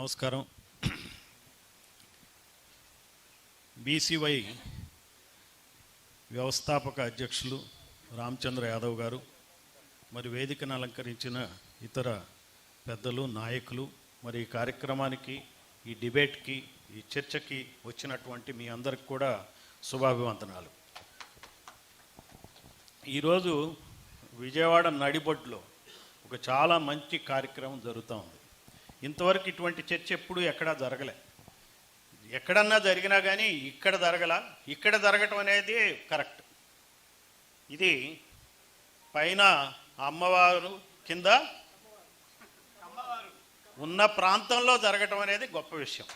నమస్కారం. బీసీవై వ్యవస్థాపక అధ్యక్షులు రామచంద్ర యాదవ్ గారు, మరి వేదికను అలంకరించిన ఇతర పెద్దలు, నాయకులు, మరి ఈ కార్యక్రమానికి, ఈ డిబేట్కి, ఈ చర్చకి వచ్చినటువంటి మీ అందరికి కూడా శుభాభివందనాలు. ఈరోజు విజయవాడ నడిబొడ్డులో ఒక చాలా మంచి కార్యక్రమం జరుగుతూ ఉంది. ఇంతవరకు ఇటువంటి చర్చ ఎప్పుడూ ఎక్కడా జరగలే. ఎక్కడన్నా జరిగినా కానీ ఇక్కడ ఇక్కడ జరగటం అనేది కరెక్ట్. ఇది పైన అమ్మవారు కింద ఉన్న ప్రాంతంలో జరగటం అనేది గొప్ప విషయం.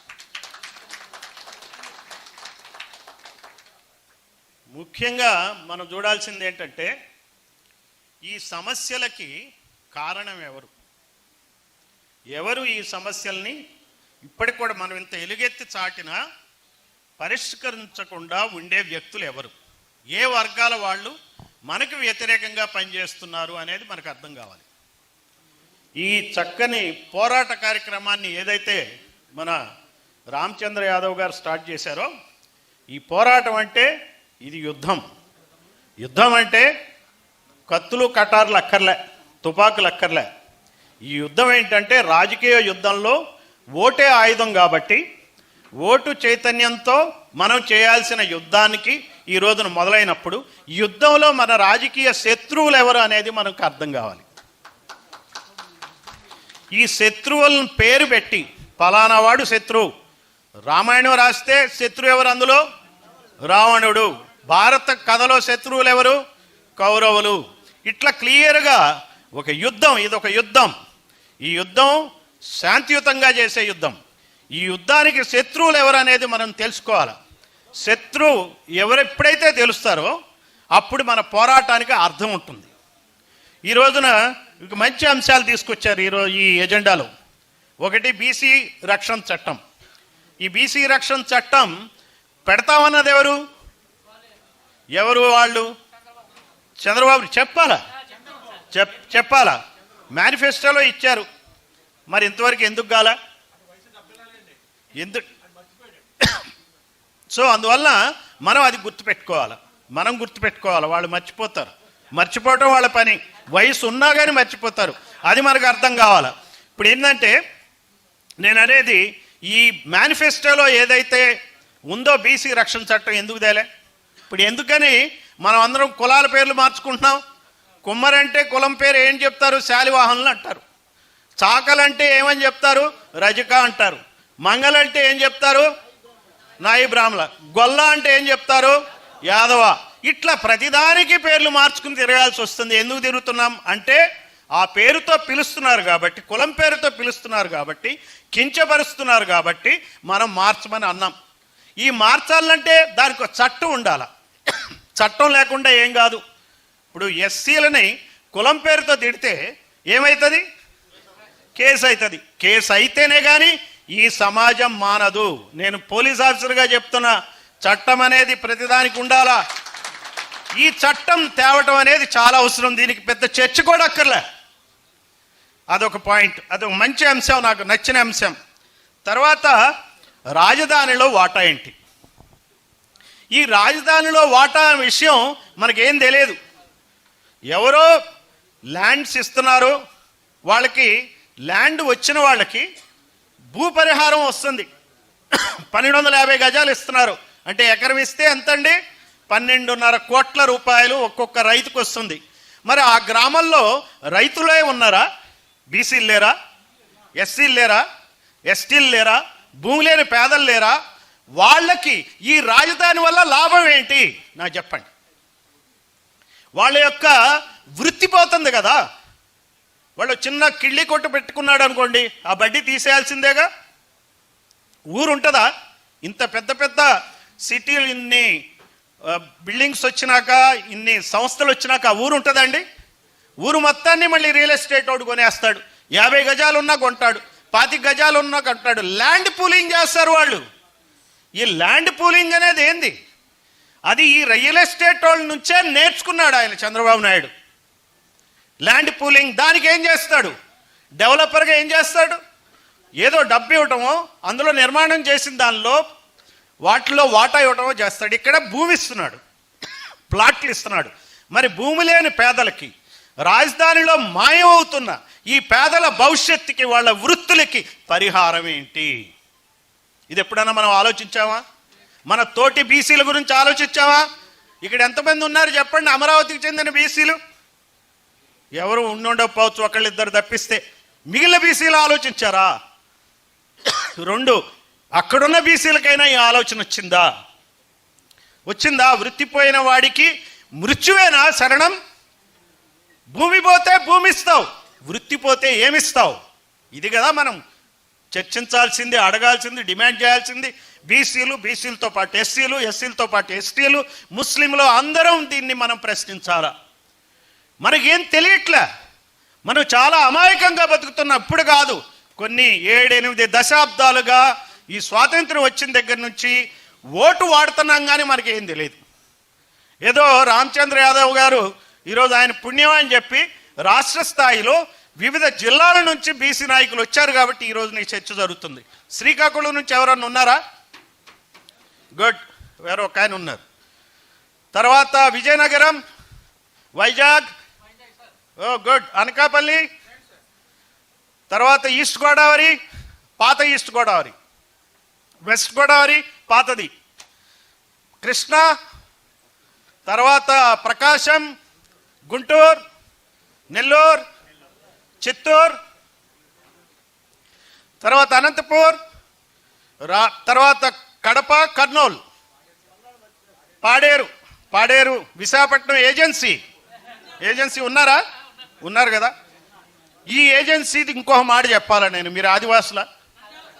ముఖ్యంగా మనం చూడాల్సింది ఏంటంటే, ఈ సమస్యలకి కారణం ఎవరు ఈ సమస్యల్ని ఇప్పటికి కూడా మనం ఇంత ఎలుగెత్తి చాటినా పరిష్కరించకుండా ఉండే వ్యక్తులు ఎవరు, ఏ వర్గాల వాళ్ళు మనకు వ్యతిరేకంగా పనిచేస్తున్నారు అనేది మనకు అర్థం కావాలి. ఈ చక్కని పోరాట కార్యక్రమాన్ని ఏదైతే మన రామచంద్ర యాదవ్ గారు స్టార్ట్ చేశారో, ఈ పోరాటం అంటే ఇది యుద్ధం అంటే కత్తులు కటార్లు అక్కర్లే, తుపాకులు అక్కర్లే. ఈ యుద్ధం ఏంటంటే రాజకీయ యుద్ధంలో ఓటే ఆయుధం కాబట్టి, ఓటు చైతన్యంతో మనం చేయాల్సిన యుద్ధానికి ఈ రోజున మొదలైనప్పుడు ఈ యుద్ధంలో మన రాజకీయ శత్రువులు ఎవరు అనేది మనకు అర్థం కావాలి. ఈ శత్రువులను పేరు పెట్టి, ఫలానా వాడు శత్రువు, రామాయణం రాస్తే శత్రువు ఎవరు? అందులో రావణుడు. భారత కథలో శత్రువులు ఎవరు? కౌరవులు. ఇట్లా క్లియర్గా ఒక యుద్ధం, ఇదొక యుద్ధం. ఈ యుద్ధం శాంతియుతంగా చేసే యుద్ధం. ఈ యుద్ధానికి శత్రువులు ఎవరు అనేది మనం తెలుసుకోవాలి. శత్రువు ఎప్పుడైతే తెలుస్తారో అప్పుడు మన పోరాటానికి అర్థం ఉంటుంది. ఈ రోజున మంచి అంశాలు తీసుకొచ్చారు ఈ ఎజెండాలో. ఒకటి బీసీ రక్షణ చట్టం. ఈ బీసీ రక్షణ చట్టం పెడతామన్నది ఎవరు వాళ్ళు? చంద్రబాబు చెప్పాలా? మేనిఫెస్టోలో ఇచ్చారు. మరి ఇంతవరకు ఎందుకు కాలా? సో అందువల్ల మనం అది గుర్తుపెట్టుకోవాలి. వాళ్ళు మర్చిపోవటం వాళ్ళ పని. వయసు ఉన్నా కానీ మర్చిపోతారు. అది మనకు అర్థం కావాలి. ఇప్పుడు ఏంటంటే, నేను అనేది ఈ మేనిఫెస్టోలో ఏదైతే ఉందో బీసీ రక్షణ చట్టం ఎందుకు తేలే? ఇప్పుడు ఎందుకని మనం అందరం కులాల పేర్లు మార్చుకుంటున్నాం? కుమ్మరంటే కులం పేరు ఏం చెప్తారు? శాలివాహనులు అంటారు. చాకలంటే ఏమని చెప్తారు? రజక అంటారు. మంగళంటే ఏం చెప్తారు? నాయి బ్రాహ్మణ. గొల్ల అంటే ఏం చెప్తారు? యాదవ. ఇట్లా ప్రతిదానికి పేర్లు మార్చుకుని తిరగాల్సి వస్తుంది. ఎందుకు తిరుగుతున్నాం అంటే, ఆ పేరుతో పిలుస్తున్నారు కాబట్టి, కులం పేరుతో పిలుస్తున్నారు కాబట్టి, కించపరుస్తున్నారు కాబట్టి మనం మార్చమని అన్నాం. ఈ మార్చాలంటే దానికి ఒక చట్టం ఉండాలి. చట్టం లేకుండా ఏం కాదు. ఇప్పుడు ఎస్సీలని కులం పేరుతో తిడితే ఏమవుతుంది? కేసు అవుతుంది. కేసు అయితేనే కానీ ఈ సమాజం మానదు. నేను పోలీస్ ఆఫీసర్గా చెప్తున్నా, చట్టం అనేది ప్రతిదానికి ఉండాలా. ఈ చట్టం తేవటం అనేది చాలా అవసరం. దీనికి పెద్ద చర్చ కూడా అక్కర్లే. అదొక పాయింట్, అదొక మంచి అంశం, నాకు నచ్చిన అంశం. తర్వాత రాజధానిలో వాటా ఏంటి? ఈ రాజధానిలో వాటా విషయం మనకేం తెలియదు. ఎవరో ల్యాండ్స్ ఇస్తున్నారు, వాళ్ళకి ల్యాండ్ వచ్చిన వాళ్ళకి భూపరిహారం వస్తుంది. 1250 గజాలు ఇస్తున్నారు అంటే ఎకరం ఇస్తే ఎంతండి? 12.5 కోట్ల రూపాయలు ఒక్కొక్క రైతుకు వస్తుంది. మరి ఆ గ్రామంలో రైతులే ఉన్నారా? బీసీలు లేరా? ఎస్సీలు లేరా? ఎస్టీలు లేరా? భూమి లేని పేదలు లేరా? వాళ్ళకి ఈ రాజధాని వల్ల లాభం ఏంటి నాకు చెప్పండి. వాళ్ళ యొక్క వృత్తి పోతుంది కదా. వాళ్ళు చిన్న కిళ్ళి కొట్టు పెట్టుకున్నాడు అనుకోండి, ఆ బడ్డీ తీసేయాల్సిందేగా. ఊరు ఉంటుందా? ఇంత పెద్ద పెద్ద సిటీలు, ఇన్ని బిల్డింగ్స్ వచ్చినాక, ఇన్ని సంస్థలు వచ్చినాక ఆ ఊరు ఉంటుందండి? ఊరు మొత్తాన్ని మళ్ళీ రియల్ ఎస్టేట్ వాడు కొనేస్తాడు. 50 గజాలు ఉన్నా కొంటాడు, 25 గజాలు ఉన్నా కొంటాడు. ల్యాండ్ పూలింగ్ చేస్తారు వాళ్ళు. ఈ ల్యాండ్ పూలింగ్ అనేది ఏంది? అది ఈ రియల్ ఎస్టేట్ వాళ్ళ నుంచే నేర్చుకున్నాడు ఆయన చంద్రబాబు నాయుడు. Land pooling. దానికి ఏం చేస్తాడు? డెవలపర్గా ఏం చేస్తాడు? ఏదో డబ్బు ఇవ్వటమో, అందులో నిర్మాణం చేసిన దానిలో వాటిలో వాటా ఇవ్వటమో చేస్తాడు. ఇక్కడ భూమి ఇస్తున్నాడు, ప్లాట్లు ఇస్తున్నాడు. మరి భూమి లేని పేదలకి, రాజధానిలో మాయమవుతున్న ఈ పేదల భవిష్యత్తుకి, వాళ్ళ వృత్తులకి పరిహారం ఏంటి? ఇది ఎప్పుడైనా మనం ఆలోచించామా? మన తోటి బీసీల గురించి ఆలోచించామా? ఇక్కడ ఎంతమంది ఉన్నారు చెప్పండి అమరావతికి చెందిన బీసీలు? ఎవరు ఉండకపోవచ్చు, ఒకళ్ళిద్దరు తప్పిస్తే. మిగిలిన బీసీలు ఆలోచించారా? రెండు, అక్కడున్న బీసీలకైనా ఈ ఆలోచన వచ్చిందా? వృత్తిపోయిన వాడికి మృత్యువేనా శరణం? భూమి పోతే భూమి ఇస్తావు, వృత్తి పోతే ఏమిస్తావు? ఇది కదా మనం చర్చించాల్సింది, అడగాల్సింది, డిమాండ్ చేయాల్సింది. బీసీలతో పాటు ఎస్సీలు, ఎస్సీలతో పాటు ఎస్టీలు, ముస్లింలు అందరం దీన్ని మనం ప్రశ్నించాలా? మనకేం తెలియట్లే, మనం చాలా అమాయకంగా బతుకుతున్నాం. ఇప్పుడు కాదు, కొన్ని 7-8 దశాబ్దాలుగా ఈ స్వాతంత్రం వచ్చిన దగ్గర నుంచి ఓటు వాడుతున్నాం, కానీ మనకేం తెలియదు. ఏదో రామచంద్ర యాదవ్ గారు ఈరోజు ఆయన పుణ్యం అని చెప్పి రాష్ట్ర స్థాయిలో వివిధ జిల్లాల నుంచి బీసీ నాయకులు వచ్చారు కాబట్టి ఈరోజు నీ చర్చ జరుగుతుంది. శ్రీకాకుళం నుంచి ఎవరన్నా ఉన్నారా? గుడ్, వేరే ఒక ఆయన ఉన్నారు. తర్వాత విజయనగరం, వైజాగ్, ఓ గుడ్. అనకాపల్లి, తర్వాత ఈస్ట్ గోదావరి, పాత ఈస్ట్ గోదావరి, వెస్ట్ గోదావరి పాతది, కృష్ణా, తర్వాత ప్రకాశం, గుంటూరు, నెల్లూరు, చిత్తూరు, తర్వాత అనంతపూర్, తర్వాత కడప, కర్నూలు, పాడేరు, విశాఖపట్నం. ఏజెన్సీ ఉన్నారు కదా. ఈ ఏజెన్సీది ఇంకొక మాట చెప్పాలా నేను? మీరు ఆదివాసులా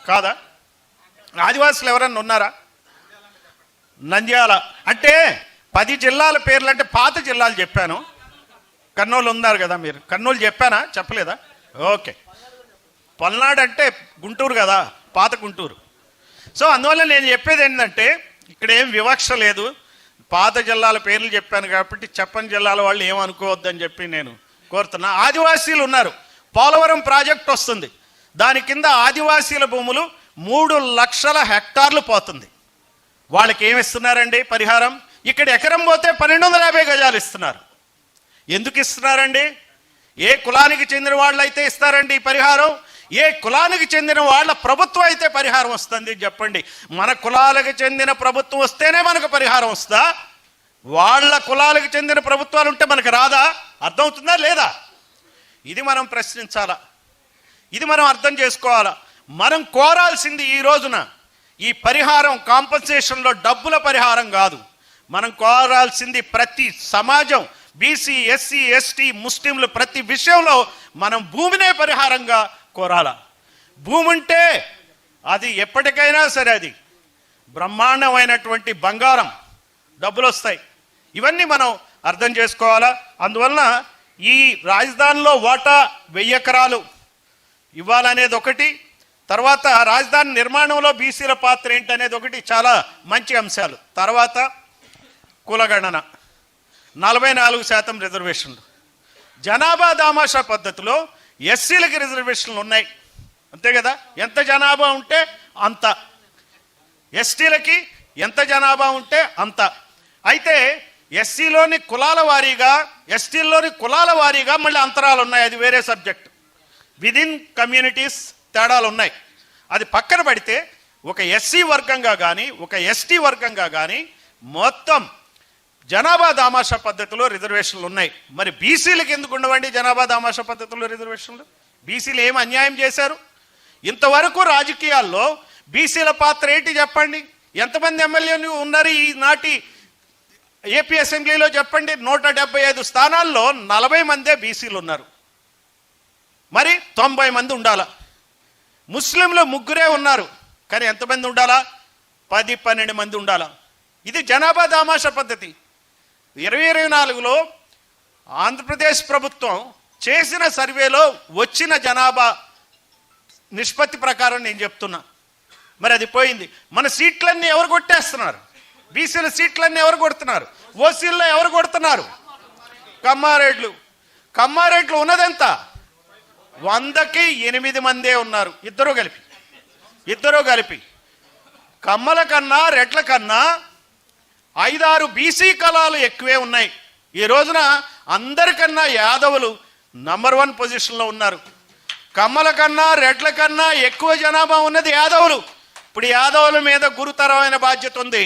కాదా? ఆదివాసులు ఎవరన్నా ఉన్నారా? నంద్యాల అంటే 10 జిల్లాల పేర్లు, అంటే పాత జిల్లాలు చెప్పాను. కర్నూలు ఉన్నారు కదా మీరు, కర్నూలు చెప్పానా? చెప్పలేదా? ఓకే. పల్నాడు అంటే గుంటూరు కదా, పాత గుంటూరు. సో అందువల్ల నేను చెప్పేది ఏంటంటే ఇక్కడ ఏం వివక్ష లేదు. పాత జిల్లాల పేర్లు చెప్పాను కాబట్టి చెప్పని జిల్లాల వాళ్ళు ఏమనుకోవద్దని చెప్పి నేను కోరుతున్నా. ఆదివాసీలు ఉన్నారు, పోలవరం ప్రాజెక్ట్ వస్తుంది, దాని కింద ఆదివాసీల భూములు 3 లక్షల హెక్టార్లు పోతుంది. వాళ్ళకి ఏమి ఇస్తున్నారండి పరిహారం? ఇక్కడ ఎకరం పోతే 1250 గజాలు ఇస్తున్నారు. ఎందుకు ఇస్తున్నారండి? ఏ కులానికి చెందిన వాళ్ళు అయితే ఇస్తారండి ఈ పరిహారం? ఏ కులానికి చెందిన వాళ్ళ ప్రభుత్వం అయితే పరిహారం వస్తుంది చెప్పండి? మన కులాలకు చెందిన ప్రభుత్వం వస్తేనే మనకు పరిహారం వస్తుందా? వాళ్ళ కులాలకు చెందిన ప్రభుత్వాలు ఉంటే మనకు రాదా? అర్థమవుతుందా లేదా? ఇది మనం ప్రశ్నించాలా, ఇది మనం అర్థం చేసుకోవాలా. మనం కోరాల్సింది ఈ రోజున ఈ పరిహారం, కాంపన్సేషన్లో డబ్బుల పరిహారం కాదు. మనం కోరాల్సింది ప్రతి సమాజం, బీసీ, ఎస్సీ, ఎస్టీ, ముస్లింలు ప్రతి విషయంలో మనం భూమినే పరిహారంగా కోరాలా. భూమి ఉంటే అది ఎప్పటికైనా సరే అది బ్రహ్మాండమైనటువంటి బంగారం, డబ్బులు వస్తాయి. ఇవన్నీ మనం అర్థం చేసుకోవాలా. అందువలన ఈ రాజధానిలో వాటా 1000 ఎకరాలు ఇవ్వాలనేది ఒకటి, తర్వాత రాజధాని నిర్మాణంలో బీసీల పాత్ర ఏంటనేది ఒకటి, చాలా మంచి అంశాలు. తర్వాత కులగణన, 44% రిజర్వేషన్లు, జనాభా దామాషా పద్ధతిలో ఎస్సీలకి రిజర్వేషన్లు ఉన్నాయి, అంతే కదా. ఎంత జనాభా ఉంటే అంత, ఎస్టీలకి ఎంత జనాభా ఉంటే అంత. అయితే ఎస్సీలోని కులాల వారీగా, ఎస్టీల్లోని కులాల వారీగా మళ్ళీ అంతరాలు ఉన్నాయి, అది వేరే సబ్జెక్ట్. విదిన్ కమ్యూనిటీస్ తేడాలు ఉన్నాయి. అది పక్కన పెడితే ఒక ఎస్సీ వర్గంగా కానీ, ఒక ఎస్టీ వర్గంగా కానీ మొత్తం జనాభా దామాషా పద్ధతిలో రిజర్వేషన్లు ఉన్నాయి. మరి బీసీలకు ఎందుకు ఉండవండి జనాభా దామాషా పద్ధతిలో రిజర్వేషన్లు? బీసీలు ఏం అన్యాయం చేశారు? ఇంతవరకు రాజకీయాల్లో బీసీల పాత్ర ఏంటి చెప్పండి? ఎంతమంది ఎమ్మెల్యేలు ఉన్నారు ఈ నాటి ఏపీ అసెంబ్లీలో చెప్పండి? 175 స్థానాల్లో 40 మందే బీసీలు ఉన్నారు. మరి 90 మంది ఉండాలా? ముస్లింలు 3 ఉన్నారు, కానీ ఎంతమంది ఉండాలా? 10-12 మంది ఉండాలా? ఇది జనాభా దామాషా పద్ధతి. 2024లో ఆంధ్రప్రదేశ్ ప్రభుత్వం చేసిన సర్వేలో వచ్చిన జనాభా నిష్పత్తి ప్రకారం నేను చెప్తున్నా. మరి అది పోయింది. మన సీట్లన్నీ ఎవరు కొట్టేస్తున్నారు? బీసీల సీట్లన్నీ ఎవరు కొడుతున్నారు? ఓసీల్లో ఎవరు కొడుతున్నారు? కమ్మారెడ్లు ఉన్నదెంత? 100కి 8 మందే ఉన్నారు, ఇద్దరు కలిపి. కమ్మల కన్నా రెడ్ల కన్నా 5-6 బీసీ కులాలు ఎక్కువే ఉన్నాయి. ఈ రోజున అందరికన్నా యాదవులు నంబర్ 1 పొజిషన్లో ఉన్నారు. కమ్మల కన్నా రెడ్ల కన్నా ఎక్కువ జనాభా ఉన్నది యాదవులు. ఇప్పుడు యాదవుల మీద గురుతరమైన బాధ్యత ఉంది,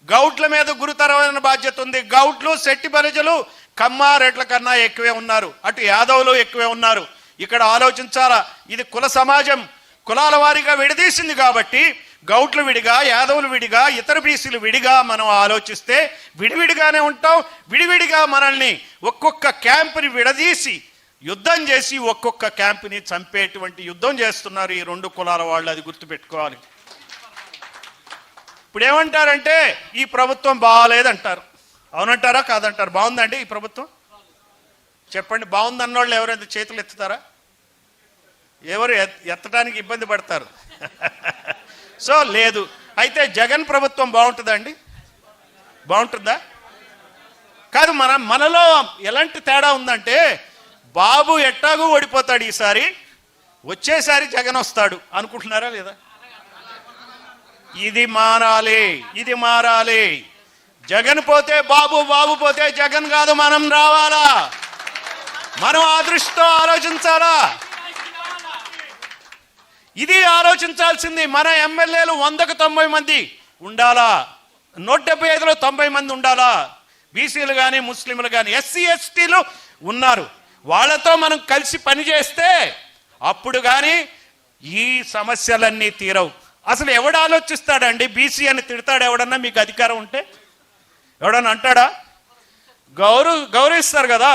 గౌట్ల మీద గురుతరమైన బాధ్యత ఉంది. గౌట్లు, శెట్టి బలిజలు కమ్మ రెడ్ల కన్నా ఎక్కువే ఉన్నారు, అటు యాదవులు ఎక్కువే ఉన్నారు. ఇక్కడ ఆలోచించాలా, ఇది కుల సమాజం కులాల వారీగా విడదీసింది కాబట్టి గౌట్లు విడిగా, యాదవులు విడిగా, ఇతర బీసీలు విడిగా మనం ఆలోచిస్తే విడివిడిగానే ఉంటాం. విడివిడిగా మనల్ని ఒక్కొక్క క్యాంపుని విడదీసి యుద్ధం చేసి ఒక్కొక్క క్యాంపుని చంపేటువంటి యుద్ధం చేస్తున్నారు ఈ 2 కులాల వాళ్ళు, అది గుర్తుపెట్టుకోవాలి. ఇప్పుడు ఏమంటారంటే ఈ ప్రభుత్వం బాగాలేదంటారు. అవునంటారా కాదంటారు? బాగుందండి ఈ ప్రభుత్వం? చెప్పండి, బాగుందన్నోళ్ళు ఎవరైతే చేతులు ఎత్తుతారా? ఎవరు ఎత్తడానికి ఇబ్బంది పడతారు. సో లేదు. అయితే జగన్ ప్రభుత్వం బాగుంటుందండి? బాగుంటుందా? కాదు. మనలో ఎలాంటి తేడా ఉందంటే, బాబు ఎట్టాగూ ఓడిపోతాడు ఈసారి, వచ్చేసారి జగన్ వస్తాడు అనుకుంటున్నారా లేదా? ఇది మారాలి. జగన్ పోతే బాబు, బాబు పోతే జగన్ కాదు, మనం రావాలా. మనం ఆ దృష్టితో ఆలోచించాలా. ఇది ఆలోచించాల్సింది. మన ఎమ్మెల్యేలు 100కు 90 మంది ఉండాలా, 175లో 90 మంది ఉండాలా. బీసీలు కానీ, ముస్లింలు కానీ, ఎస్సీ ఎస్టీలు ఉన్నారు, వాళ్ళతో మనం కలిసి పనిచేస్తే అప్పుడు కానీ ఈ సమస్యలన్నీ తీరవు. అసలు ఎవడు ఆలోచిస్తాడండి? బీసీ అని తిడతాడు ఎవడన్నా? మీకు అధికారం ఉంటే ఎవడన్నా అంటాడా? గౌరవిస్తారు కదా.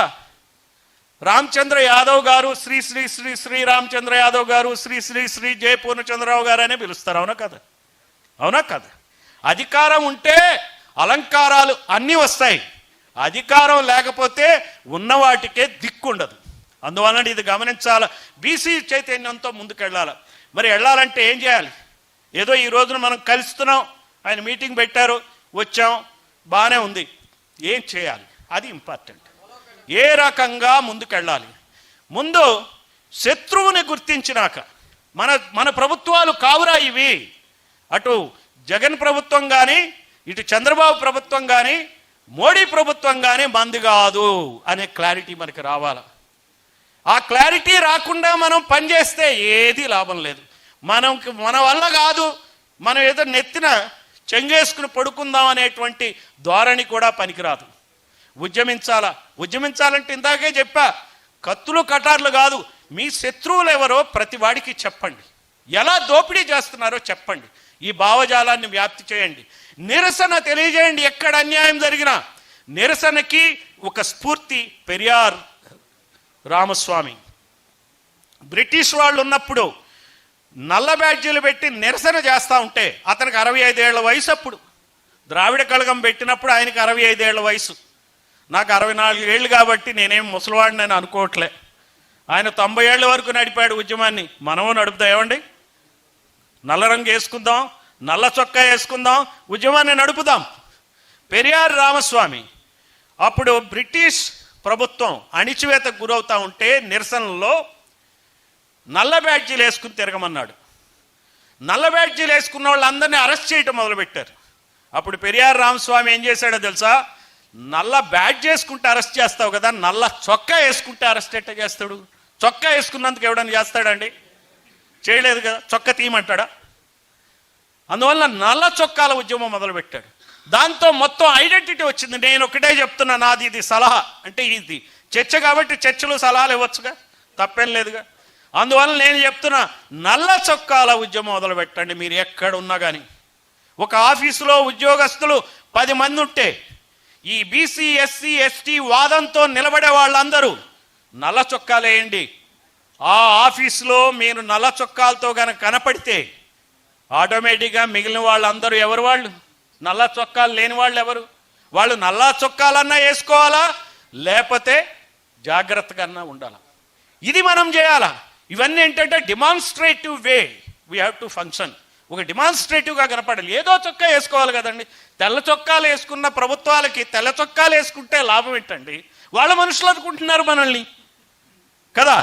రామచంద్ర యాదవ్ గారు శ్రీ శ్రీ శ్రీ శ్రీ రామచంద్ర యాదవ్ గారు, శ్రీ శ్రీ శ్రీ జయ పూర్ణచంద్రరావు గారు అనే పిలుస్తారు. అవునా కదా? అధికారం ఉంటే అలంకారాలు అన్నీ వస్తాయి, అధికారం లేకపోతే ఉన్న వాటికే దిక్కుండదు. అందువలన ఇది గమనించాలి. బీసీ చైతన్యంతో ముందుకెళ్ళాలి. మరి వెళ్ళాలంటే ఏం చేయాలి? ఏదో ఈ రోజున మనం కలుస్తున్నాం, ఆయన మీటింగ్ పెట్టారు, వచ్చాం, బాగానే ఉంది. ఏం చేయాలి? అది ఇంపార్టెంట్. ఏ రకంగా ముందుకెళ్ళాలి? ముందు శత్రువుని గుర్తించినాక, మన ప్రభుత్వాలు కావురా ఇవి, అటు జగన్ ప్రభుత్వం కానీ, ఇటు చంద్రబాబు ప్రభుత్వం కానీ, మోడీ ప్రభుత్వం కానీ మంది కాదు అనే క్లారిటీ మనకి రావాలి. ఆ క్లారిటీ రాకుండా మనం పనిచేస్తే ఏది లాభం లేదు. మన వల్ల కాదు, మనం ఏదో నెత్తిన చెంగేసుకుని పడుకుందాం అనేటువంటి ధోరణి కూడా పనికిరాదు. ఉద్యమించాలంటే ఇందాకే చెప్పా, కత్తులు కటార్లు కాదు. మీ శత్రువులు ఎవరో ప్రతి వాడికి చెప్పండి, ఎలా దోపిడీ చేస్తున్నారో చెప్పండి, ఈ భావజాలాన్ని వ్యాప్తి చేయండి, నిరసన తెలియజేయండి. ఎక్కడ అన్యాయం జరిగినా నిరసనకి ఒక స్ఫూర్తి పెరియార్ రామస్వామి. బ్రిటిష్ వాళ్ళు ఉన్నప్పుడు నల్ల బ్యాడ్జీలు పెట్టి నిరసన చేస్తూ ఉంటే అతనికి 65 ఏళ్ల వయసు. అప్పుడు ద్రావిడ కళగం పెట్టినప్పుడు ఆయనకి 65 ఏళ్ల వయసు. నాకు 64 ఏళ్ళు కాబట్టి నేనేం ముసలివాడిని అని అనుకోవట్లే. ఆయన 90 ఏళ్ల వరకు నడిపాడు ఉద్యమాన్ని. మనము నడుపుదాం. ఏమండి, నల్ల రంగు వేసుకుందాం, నల్ల చొక్కా వేసుకుందాం, ఉద్యమాన్ని నడుపుదాం. పెరియార్ రామస్వామి అప్పుడు బ్రిటిష్ ప్రభుత్వం అణిచివేతకు గురవుతూ ఉంటే నిరసనలో నల్ల బ్యాడ్జీలు వేసుకుని తిరగమన్నాడు. నల్ల బ్యాడ్జీలు వేసుకున్న వాళ్ళందరినీ అరెస్ట్ చేయటం మొదలుపెట్టారు. అప్పుడు పెరియార్ రామస్వామి ఏం చేశాడో తెలుసా? నల్ల బ్యాడ్జ్ వేసుకుంటే అరెస్ట్ చేస్తావు కదా, నల్ల చొక్కా వేసుకుంటే అరెస్ట్ ఎట్ట చేస్తాడు? చొక్కా వేసుకున్నందుకు ఎవడన్నా చేస్తాడండి? చేయలేదు కదా. చొక్కా తీయమంటాడా? అందువల్ల నల్ల చొక్కాల ఉద్యమం మొదలుపెట్టాడు. దాంతో మొత్తం ఐడెంటిటీ వచ్చింది. నేను ఒకటే చెప్తున్నా, నాది ఇది సలహా. అంటే ఇది చర్చ కాబట్టి చర్చలు సలహాలు ఇవ్వచ్చుగా, తప్పేం లేదుగా. అందువల్ల నేను చెప్తున్నా, నల్ల చొక్కాల ఉద్యమం మొదలు పెట్టండి. మీరు ఎక్కడ ఉన్నా కానీ ఒక ఆఫీసులో ఉద్యోగస్తులు 10 మంది ఉంటే ఈ బీసీ ఎస్సీ ఎస్టీ వాదంతో నిలబడే వాళ్ళందరూ నల్ల చొక్కాలు వేయండి. ఆ ఆఫీసులో మీరు నల్ల చొక్కాలతో కనుక కనపడితే ఆటోమేటిక్గా మిగిలిన వాళ్ళందరూ ఎవరు? వాళ్ళు నల్ల చొక్కాలు లేని వాళ్ళు ఎవరు? వాళ్ళు నల్ల చొక్కాలన్నా వేసుకోవాలా, లేకపోతే జాగ్రత్తగా ఉండాలా. ఇది మనం చేయాలా. ఇవన్నీ ఏంటంటే demonstrative way we have to function. ఒక డిమాన్స్ట్రేటివ్గా కనపడాలి. ఏదో చొక్కా వేసుకోవాలి కదండి. తెల్ల చొక్కాలు వేసుకున్న ప్రభుత్వాలకి తెల్ల చొక్కాలు వేసుకుంటే లాభం ఏంటండి? వాళ్ళ మనుషులు అనుకుంటున్నారు మనల్ని కదా.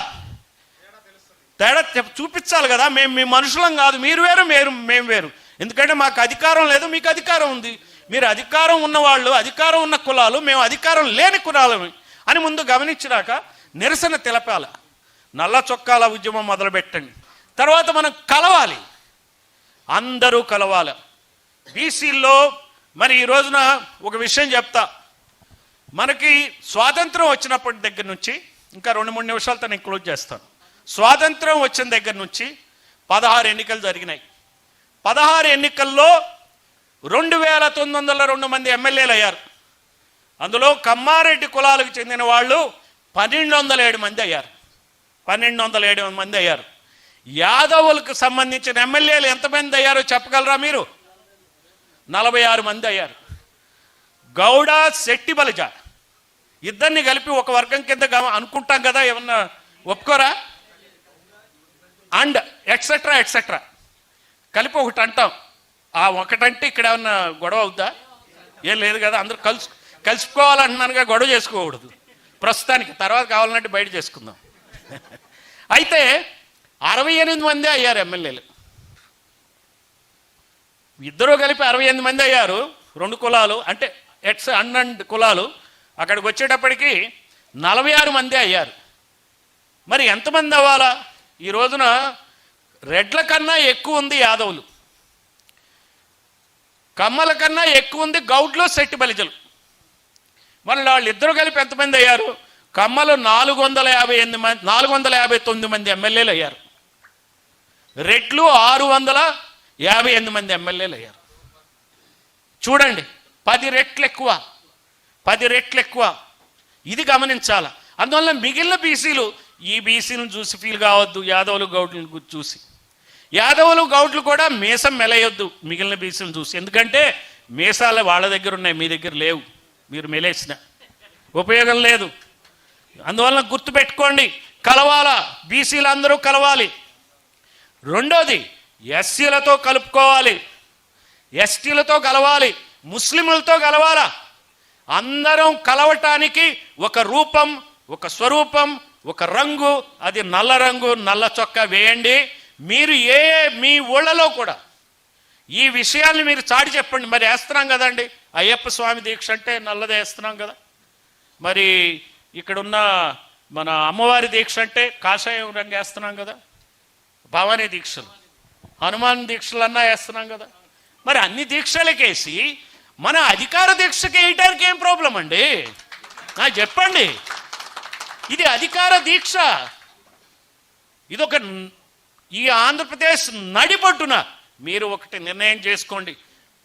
తేడా చూపించాలి కదా. మేము మీ మనుషులం కాదు, మీరు వేరు మేము వేరు. ఎందుకంటే మాకు అధికారం లేదు, మీకు అధికారం ఉంది. మీరు అధికారం ఉన్నవాళ్ళు, అధికారం ఉన్న కులాలు, మేము అధికారం లేని కులాలు అని ముందు గమనించినాక నిరసన తెలపాలి. నల్ల చొక్కాల ఉద్యమం మొదలుపెట్టండి. తర్వాత మనం కలవాలి, అందరూ కలవాలి. బీసీల్లో మరి ఈ రోజున ఒక విషయం చెప్తా. మనకి స్వాతంత్రం వచ్చినప్పటి దగ్గర నుంచి, ఇంకా 2-3 నిమిషాలతో నేను క్లోజ్ చేస్తాను. స్వాతంత్రం వచ్చిన దగ్గర నుంచి 16 ఎన్నికలు జరిగినాయి. 16 ఎన్నికల్లో 2902 మంది ఎమ్మెల్యేలు అయ్యారు. అందులో కమ్మారెడ్డి కులాలకు చెందిన వాళ్ళు 1207 మంది అయ్యారు. 1207 మంది అయ్యారు. యాదవులకు సంబంధించిన ఎమ్మెల్యేలు ఎంతమంది అయ్యారో చెప్పగలరా మీరు? 46 మంది అయ్యారు. గౌడ, శెట్టి, బలిజ ఇద్దరిని కలిపి ఒక వర్గం కింద అనుకుంటాం కదా, ఏమన్నా ఒప్పుకోరా? అండ్ ఎక్సెట్రా ఎక్సెట్రా కలిపి ఒకటి అంటాం. ఆ ఒకటంటే ఇక్కడ ఏమన్నా గొడవ అవుద్దా? ఏం లేదు కదా, అందరూ కలుసుకోవాలంటున్నానుగా, గొడవ చేసుకోకూడదు ప్రస్తుతానికి. తర్వాత కావాలంటే బయట చేసుకుందాం. అయితే 68 మంది అయ్యారు ఎమ్మెల్యేలు. ఇద్దరూ కలిపి 68 మంది అయ్యారు. 2 కులాలు అంటే అండ్ కులాలు. అక్కడికి వచ్చేటప్పటికి 46 మంది అయ్యారు. మరి ఎంతమంది అవ్వాలా? ఈ రోజున రెడ్ల కన్నా ఎక్కువ ఉంది యాదవులు, కమ్మల కన్నా ఎక్కువ ఉంది గౌడ్లు, శెట్టి, బలిజలు. మళ్ళీ వాళ్ళిద్దరూ కలిపి ఎంతమంది అయ్యారు? కమ్మలు 459 మంది ఎమ్మెల్యేలు అయ్యారు. రెడ్లు 658 మంది ఎమ్మెల్యేలు అయ్యారు. చూడండి, 10 రెట్లు ఎక్కువ, 10 రెట్లు ఎక్కువ. ఇది గమనించాల. అందువల్ల మిగిలిన బీసీలు ఈ బీసీలను చూసి ఫీల్ కావద్దు, యాదవులు గౌడ్లను చూసి. యాదవులు గౌడ్లు కూడా మీసం మెలయొద్దు మిగిలిన బీసీలను చూసి. ఎందుకంటే మీసాలు వాళ్ళ దగ్గర ఉన్నాయి, మీ దగ్గర లేవు. మీరు మెలేసిన ఉపయోగం లేదు. అందువలన గుర్తుపెట్టుకోండి, కలవాలా, బీసీలు అందరూ కలవాలి. రెండోది, ఎస్సీలతో కలుపుకోవాలి, ఎస్టీలతో కలవాలి, ముస్లింలతో కలవాలా. అందరం కలవటానికి ఒక రూపం, ఒక స్వరూపం, ఒక రంగు, అది నల్ల రంగు, నల్ల చొక్కా వేయండి. మీరు మీ ఊళ్ళలో కూడా ఈ విషయాన్ని మీరు చాటి చెప్పండి. మరి వేస్తున్నాం కదండి, అయ్యప్ప స్వామి దీక్ష అంటే నల్లదే వేస్తున్నాం కదా. మరి ఇక్కడున్న మన అమ్మవారి దీక్ష అంటే కాషాయం రంగు వేస్తున్నాం కదా. భవానీ దీక్షలు, హనుమాన్ దీక్షలన్నా వేస్తున్నాం కదా. మరి అన్ని దీక్షలకేసి మన అధికార దీక్షకి వేయటానికి ఏం ప్రాబ్లం అండి? నాకు చెప్పండి. ఇది అధికార దీక్ష. ఇదొక ఈ ఆంధ్రప్రదేశ్ నడిపట్టున మీరు ఒకటి నిర్ణయం చేసుకోండి.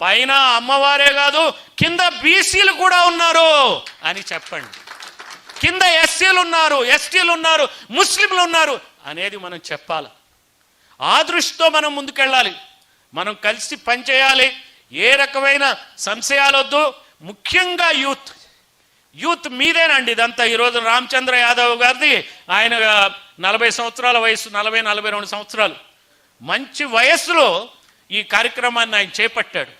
పైన అమ్మవారే కాదు, కింద బీసీలు కూడా ఉన్నారు అని చెప్పండి. కింద ఎస్సీలు ఉన్నారు, ఎస్టీలు ఉన్నారు, ముస్లింలు ఉన్నారు అనేది మనం చెప్పాలి. ఆ దృష్టితో మనం ముందుకెళ్ళాలి. మనం కలిసి పనిచేయాలి. ఏ రకమైన సంశయాలు వద్దు. ముఖ్యంగా యూత్ మీదేనండి ఇదంతా. ఈరోజు రామచంద్ర యాదవ్ గారిది, ఆయన 40 సంవత్సరాల వయసు, 40-42 సంవత్సరాలు, మంచి వయస్సులో ఈ కార్యక్రమాన్ని ఆయన చేపట్టాడు.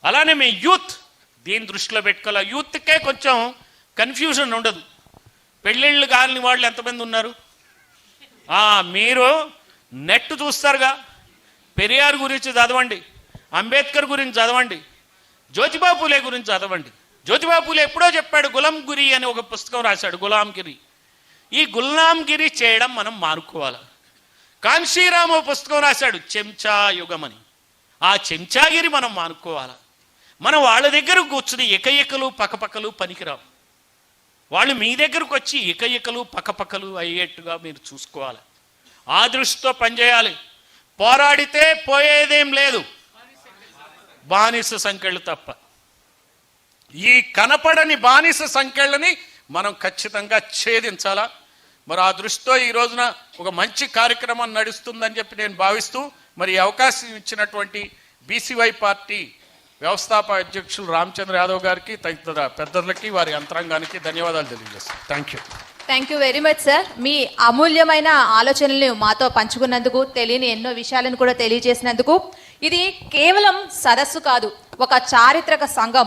అలానే మీ యూత్ దీన్ని దృష్టిలో పెట్టుకోవాలి. యూత్కే కొంచెం కన్ఫ్యూజన్ ఉండదు. పెళ్ళిళ్ళు కాని వాళ్ళు ఎంతమంది ఉన్నారు? మీరు నెట్ చూస్తారుగా, పెరియార్ గురించి చదవండి, అంబేద్కర్ గురించి చదవండి, జ్యోతిబా పూలే గురించి చదవండి. జ్యోతిబా పూలే ఎప్పుడో చెప్పాడు, గులాంగిరి అని ఒక పుస్తకం రాశాడు, గులాంగిరి. ఈ గులాంగిరి చేయడం మనం మానుకోవాలి. కాన్షీరామ్ పుస్తకం రాశాడు, చెంచా యుగం అని. ఆ చెంచాగిరి మనం మానుకోవాలి. మనం వాళ్ళ దగ్గర కూర్చుని ఎకఎకలు పక్కపక్కలు పనికిరావు. వాళ్ళు మీ దగ్గరకు వచ్చి ఎకఎకలు పక్కపక్కలు అయ్యేట్టుగా మీరు చూసుకోవాలి. ఆ దృష్టితో పనిచేయాలి. పోరాడితే పోయేదేం లేదు, బానిస సంకెళ్ళు తప్ప. ఈ కనపడని బానిస సంకెళ్ళని మనం ఖచ్చితంగా ఛేదించాలా. మరి ఆ దృష్టితో ఈ రోజున ఒక మంచి కార్యక్రమం నడుస్తుందని చెప్పి నేను భావిస్తూ, మరి అవకాశం ఇచ్చినటువంటి బీసీవై పార్టీ వ్యవస్థాపక అధ్యక్షులు రామచంద్ర యాదవ్ గారికి, తదితర పెద్దలకి, వారి యంత్రాంగానికి ధన్యవాదాలు తెలియజేస్తాను. Thank you very much sir. మీ అమూల్యమైన ఆలోచనలను మాతో పంచుకున్నందుకు, తెలియని ఎన్నో విషయాలను కూడా తెలియజేసినందుకు. ఇది కేవలం సదస్సు కాదు, ఒక చారిత్రక సంఘం.